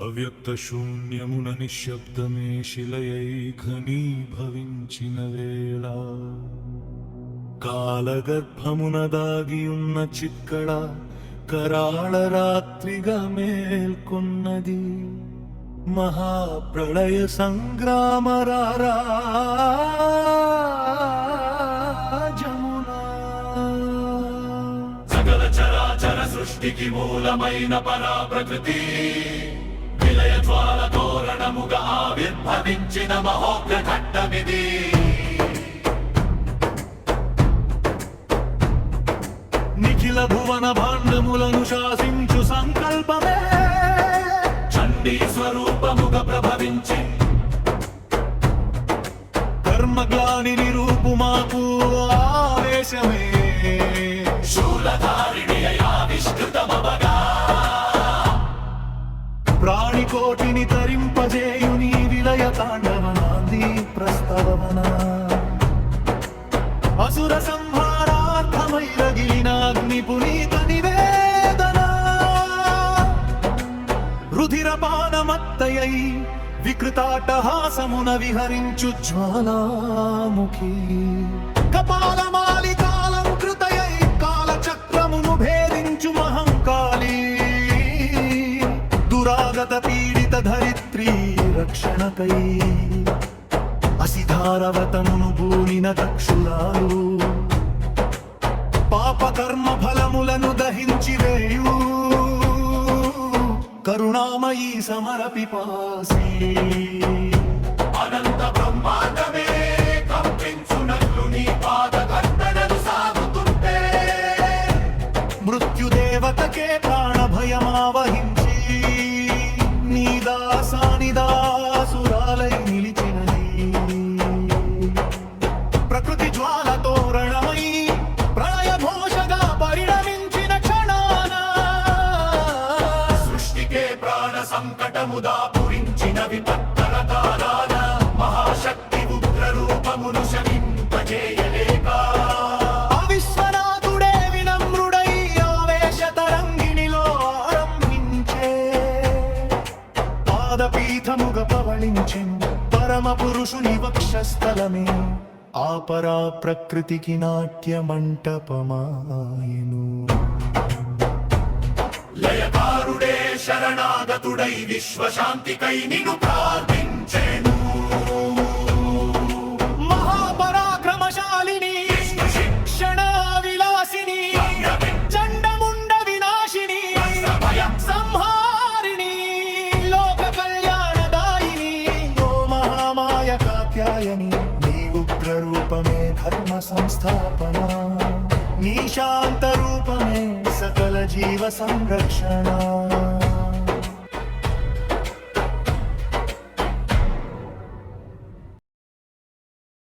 అవ్యక్త శూన్యమున నిశ్శబ్దమే శిలయై ఘనీభవించిన వేళ కాలగర్భమున దాగియున్న చిక్కడ కరాళ రాత్రిగా మేల్కొన్నది. మహాప్రళయ సంగ్రామరాజమునా సకల చరాచర సృష్టికి మూలమైన పరా ప్రకృతి విలయ జ్వాల తోరణముగా ఆవిర్భవించిన మహోగ్ర ఘట్టమిది. నిఖిల భువన భాండములను శాసించు సంకల్పమే చండీ స్వరూపముగా ప్రభవించి కర్మగ్లాని నిరూపుమాకు ఆవేశమే శూలధారిణి ఆవిష్కృతమవగా ప్రాణికోటిని తరింపజేయుని విలయ తాండవనాంది ప్రస్తవన అసుర సంహారార్థమై రగిలిన అగ్ని పునీత నివేదన రుధిరపానమత్తయై వికృతాట్టహాసమున విహరించు జ్వాలాముఖి కపాలమాలికాలంకృతయై కాలచక్రమును భేదించు మహంకాళీ దురాగత పీడిత ధరిత్రీ రక్షణకై అసిధారవతమును భూమిన దక్షురాలు పాపకర్మ ఫలములను దహించి వేయు కరుణామయీ సమర పిపాసి అనంత బ్రహ్మాండమే కంపించునట్లు నీ పాద కర్తనలు సాగుతుంటే మృత్యుదేవతకే ప్రాణ భయమావహించి నీ దాసానిదాసురాలై నిలిచినది. ప్రకృతి జ్వాల తోరణమై ప్రళయ ఘోషగా పరిణమించిన క్షణాన సృష్టికే ప్రాణ సంకటము దాపురించిన విపత్తర కాలాన మహాశక్తి ఉగ్ర రూపమును శమింపజేయలేక అవిశ్వనాథుడే వినమ్రుడై ఆవేశ తరంగిణిలో ఆరంభించే పాదపీఠముగ పవళించెను పరమ పురుషుని వక్షస్థలమే ఆ పరా ప్రకృతికి నాట్య మంటపమాయను. లయకారుడే శరణాగతుడై విశ్వశాంతికై నిన్ను ప్రార్థించెను. మహాపరాక్రమశాలిని శిక్షణ విలాసిని చండముండ వినాశిని సంహారిణి లోక కళ్యాణదాయిని ఓ మహామాయ కాత్యాయని నీ ఉగ్ర రూపమే ధర్మ సంస్థాపన నీ శాంత రూపమే సకల జీవ సంరక్షణ.